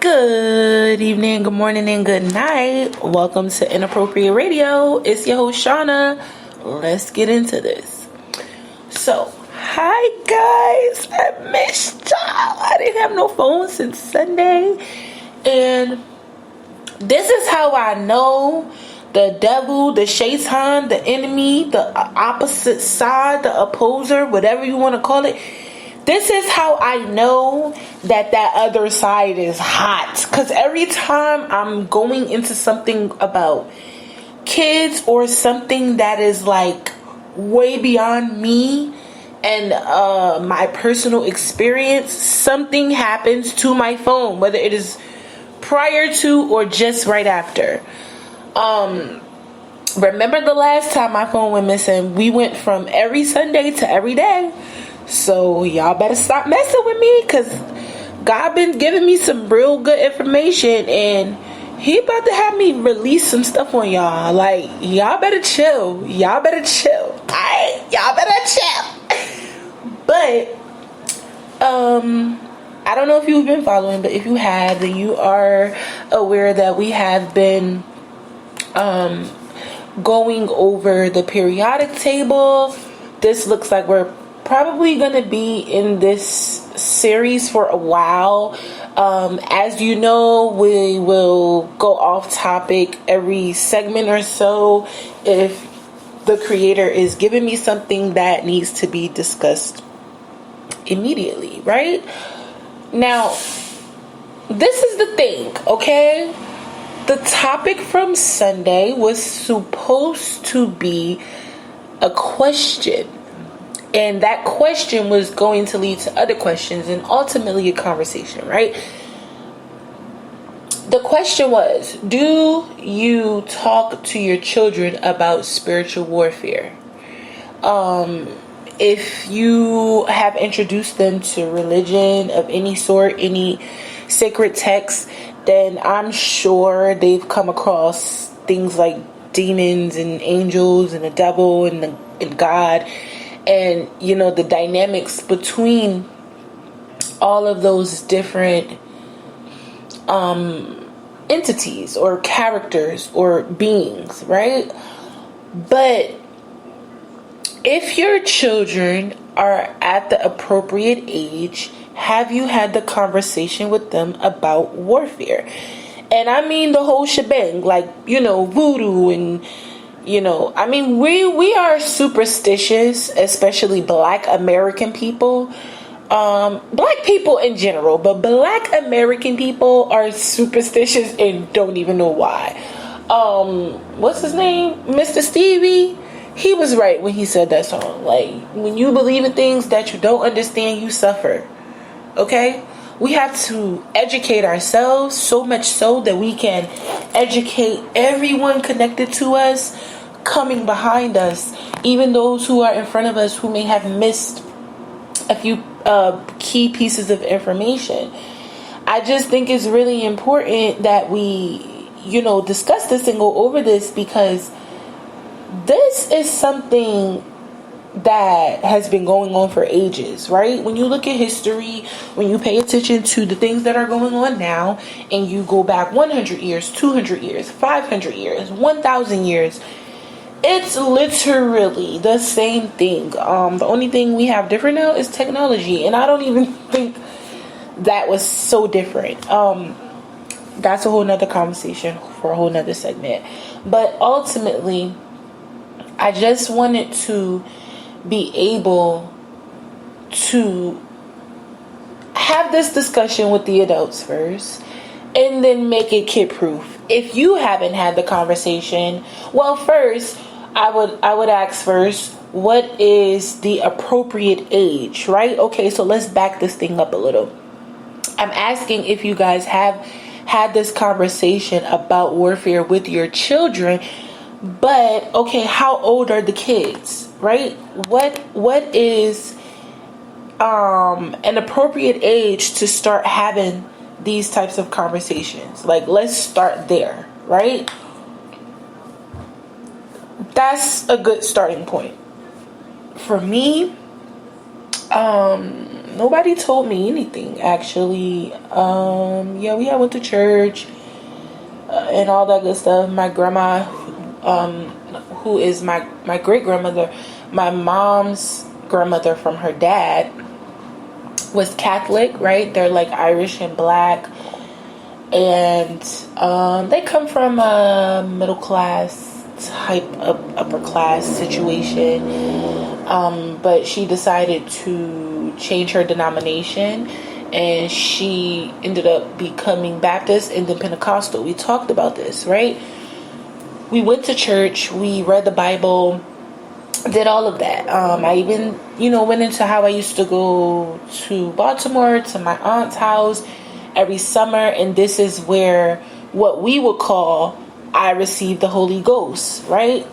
Good evening, good morning, and good night. Welcome to Inappropriate Radio. It's your host, Shauna. Let's get into this. So, hi guys. I missed y'all. I didn't have no phone since Sunday. And this is how I know the devil, the shaitan, the enemy, the opposite side, the opposer, whatever you want to call it. This is how I know that other side is hot. Because every time I'm going into something about kids or something that is like way beyond me and my personal experience, something happens to my phone, whether it is prior to or just right after. Remember the last time my phone went missing? We went from every Sunday to every day. So y'all better stop messing with me, because God been giving me some real good information and he about to have me release some stuff on y'all. Like, y'all better chill. Y'all better chill. Alright? Y'all better chill. But I don't know if you've been following, but if you have, then you are aware that we have been going over the periodic table. This looks like we're probably going to be in this series for a while. As you know, we will go off topic every segment or so if the creator is giving me something that needs to be discussed immediately, right? Now, this is the thing, okay? The topic from Sunday was supposed to be a question. And that question was going to lead to other questions and ultimately a conversation, right? The question was, do you talk to your children about spiritual warfare? If you have introduced them to religion of any sort, any sacred text, then I'm sure they've come across things like demons and angels and the devil and God. And, you know, the dynamics between all of those different entities or characters or beings, right? But if your children are at the appropriate age, have you had the conversation with them about warfare? And I mean the whole shebang, like, you know, voodoo and... You know, I mean, we are superstitious, especially Black American people. Black people in general, but Black American people are superstitious and don't even know why. What's his name? Mr. Stevie? He was right when he said that song. Like, when you believe in things that you don't understand, you suffer. Okay? We have to educate ourselves, so much so that we can educate everyone connected to us, coming behind us, even those who are in front of us who may have missed a few key pieces of information. I just think it's really important that we, you know, discuss this and go over this, because this is something that has been going on for ages, right? When you look at history, when you pay attention to the things that are going on now, and you go back 100 years, 200 years, 500 years, 1,000 years, it's literally the same thing. The only thing we have different now is technology, and I don't even think that was so different. That's a whole nother conversation for a whole nother segment. But ultimately, I just wanted to be able to have this discussion with the adults first, and then make it kid proof. If you haven't had the conversation, well, first I would ask first, what is the appropriate age, right? Okay, so let's back this thing up a little. I'm asking if you guys have had this conversation about warfare with your children, but okay, how old are the kids, right? What is an appropriate age to start having these types of conversations? Like, let's start there, right? That's a good starting point. For me, Nobody told me anything, actually. Yeah, we went to church and all that good stuff. My grandma, who is my great grandmother, my mom's grandmother from her dad, was Catholic, right? They're like Irish and black, and they come from a middle class type of upper class situation. But she decided to change her denomination, and she ended up becoming Baptist and then Pentecostal. We talked about this, right? We went to church, we read the Bible, did all of that. I even, went into how I used to go to Baltimore to my aunt's house every summer, and this is where what we would call I received the Holy Ghost, right?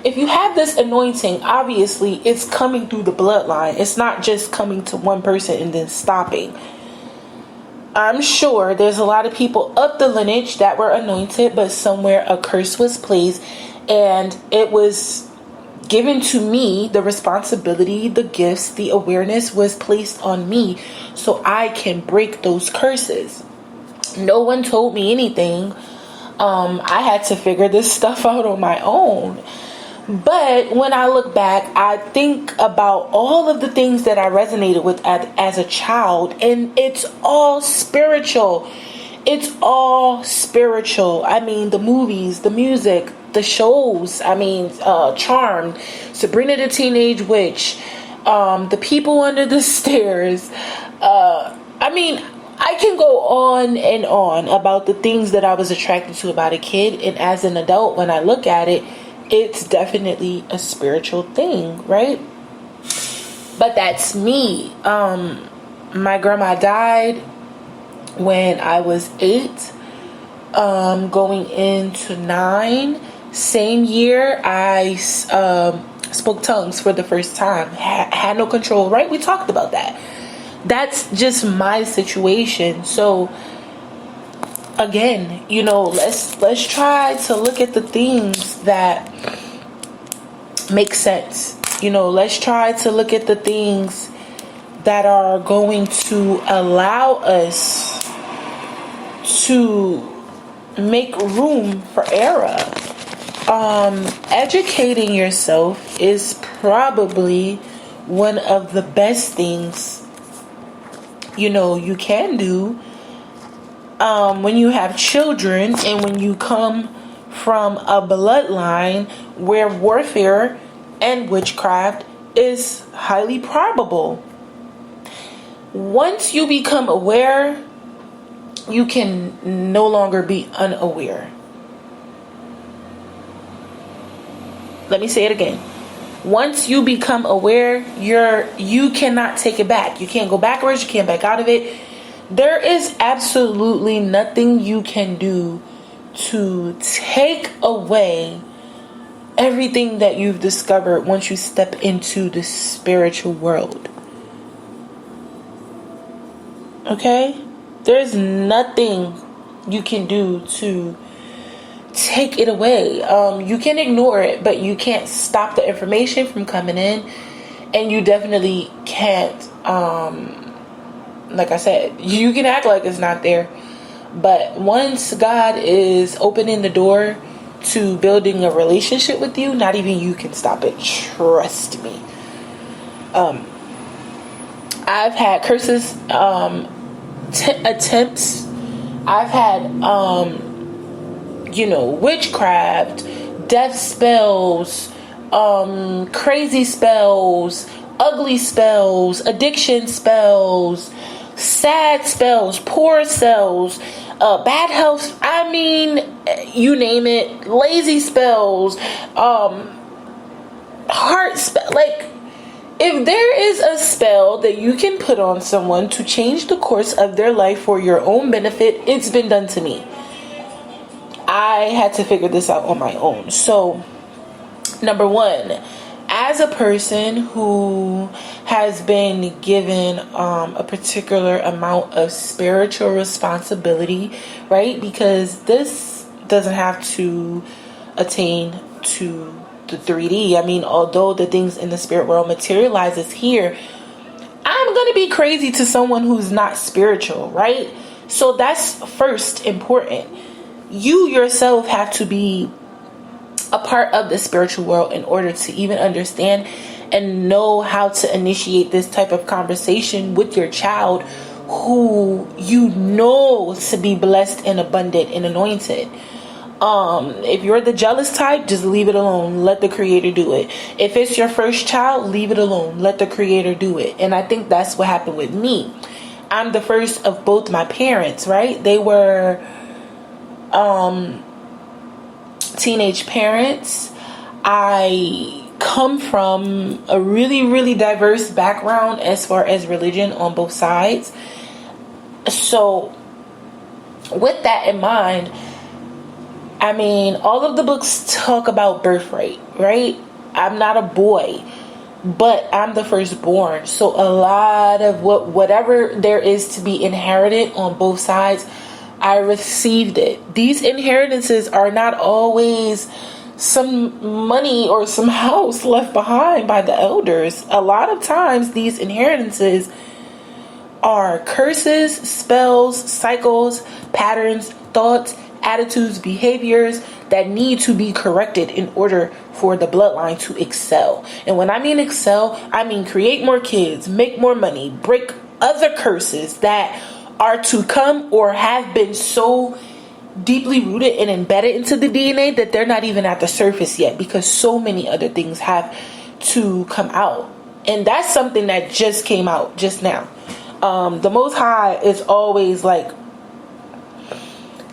If you have this anointing, obviously it's coming through the bloodline. It's not just coming to one person and then stopping. I'm sure there's a lot of people up the lineage that were anointed, but somewhere a curse was placed, and it was given to me. The responsibility, the gifts, the awareness was placed on me so I can break those curses. No one told me anything. I had to figure this stuff out on my own. But when I look back, I think about all of the things that I resonated with as a child, and it's all spiritual. It's all spiritual. I mean, the movies, the music, the shows. I mean, Charmed, Sabrina the Teenage Witch, The People Under the Stairs. I can go on and on about the things that I was attracted to about a kid. And as an adult, when I look at it, it's definitely a spiritual thing, right? But that's me. My grandma died when I was 8, going into 9. Same year, I spoke tongues for the first time. Had no control, right? We talked about that. That's just my situation. So again, let's try to look at the things that make sense. Let's try to look at the things that are going to allow us to make room for error. Educating yourself is probably one of the best things you can do when you have children, and when you come from a bloodline where warfare and witchcraft is highly probable. Once you become aware, you can no longer be unaware. Let me say it again. Once you become aware, you cannot take it back. You can't go backwards. You can't back out of it. There is absolutely nothing you can do to take away everything that you've discovered once you step into the spiritual world. Okay? There's nothing you can do to take it away. You can ignore it, but you can't stop the information from coming in, and you definitely can't, like I said, you can act like it's not there, but once God is opening the door to building a relationship with you, not even you can stop it. Trust me. I've had curses, attempts. I've had witchcraft, death spells, crazy spells, ugly spells, addiction spells, sad spells, poor spells, bad health. I mean, you name it. Lazy spells, heart spell. Like, if there is a spell that you can put on someone to change the course of their life for your own benefit, it's been done to me. I had to figure this out on my own. So, number one, as a person who has been given a particular amount of spiritual responsibility, right? Because this doesn't have to attain to the 3D. I mean, although the things in the spirit world materializes here, I'm going to be crazy to someone who's not spiritual, right? So that's first important. You yourself have to be a part of the spiritual world in order to even understand and know how to initiate this type of conversation with your child, who you know to be blessed and abundant and anointed. If you're the jealous type, just leave it alone. Let the creator do it. If it's your first child, leave it alone. Let the creator do it. And I think that's what happened with me. I'm the first of both my parents, right? They were teenage parents. I come from a really, really diverse background as far as religion on both sides. So with that in mind, I mean, all of the books talk about birthright, right? I'm not a boy, but I'm the firstborn. So a lot of whatever there is to be inherited on both sides, I received it. These inheritances are not always some money or some house left behind by the elders. A lot of times these inheritances are curses, spells, cycles, patterns, thoughts, attitudes, behaviors that need to be corrected in order for the bloodline to excel. And when I mean excel, I mean create more kids, make more money, break other curses that are to come or have been so deeply rooted and embedded into the DNA that they're not even at the surface yet, because so many other things have to come out. And that's something that just came out just now. The Most High is always like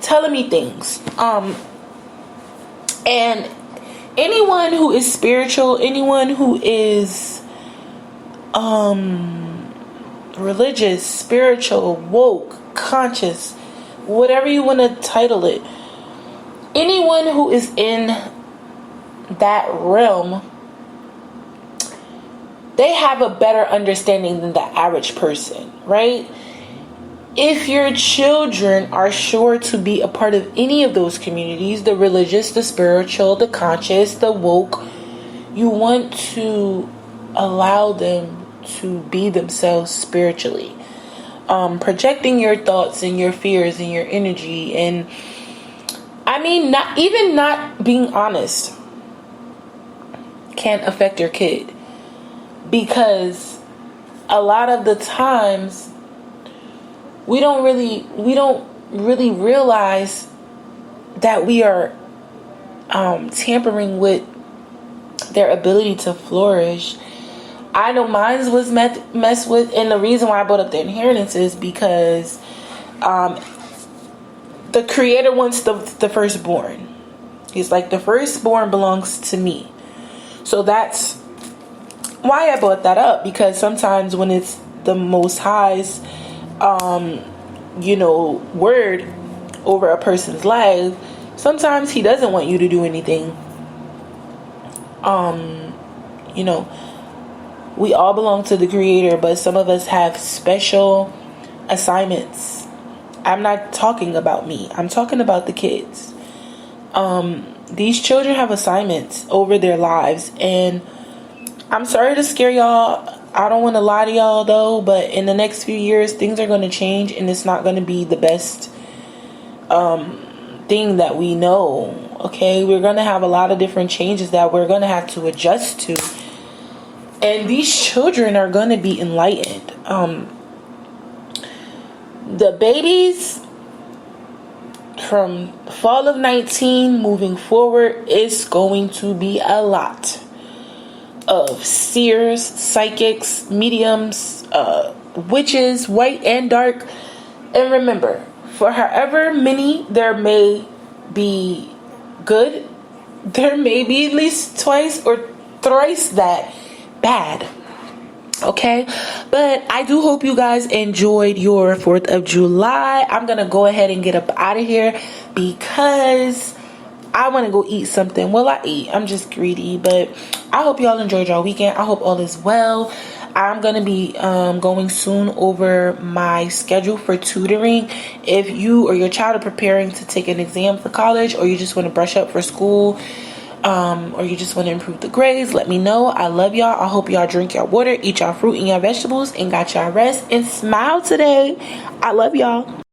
telling me things. And anyone who is spiritual, anyone who is religious, spiritual, woke, conscious, whatever you want to title it, anyone who is in that realm, they have a better understanding than the average person, right? If your children are sure to be a part of any of those communities, the religious, the spiritual, the conscious, the woke, you want to allow them to be themselves spiritually. Projecting your thoughts and your fears and your energy, and I mean, not being honest can affect your kid, because a lot of the times we don't really realize that we are tampering with their ability to flourish. I know mine was messed with, and the reason why I brought up the inheritance is because the creator wants the firstborn. He's like, the firstborn belongs to me. So that's why I brought that up, because sometimes when it's the Most High's word over a person's life, sometimes he doesn't want you to do anything. We all belong to the creator, but some of us have special assignments. I'm not talking about me. I'm talking about the kids. These children have assignments over their lives, and I'm sorry to scare y'all. I don't want to lie to y'all though, but in the next few years, things are going to change, and it's not going to be the best thing that we know. Okay, we're going to have a lot of different changes that we're going to have to adjust to. And these children are going to be enlightened. The babies from fall of 19 moving forward is going to be a lot of seers, psychics, mediums, witches, white and dark. And remember, for however many there may be good, there may be at least twice or thrice that bad. Okay, but I do hope you guys enjoyed your 4th of July. I'm gonna go ahead and get up out of here because I want to go eat something. Well, I eat. I'm just greedy. But I hope y'all enjoyed y'all weekend. I hope all is well. I'm going to be going soon over my schedule for tutoring. If you or your child are preparing to take an exam for college, or you just want to brush up for school, or you just want to improve the grades, let me know. I love y'all. I hope y'all drink your water, eat y'all fruit and your vegetables, and got y'all rest, and smile today. I love y'all.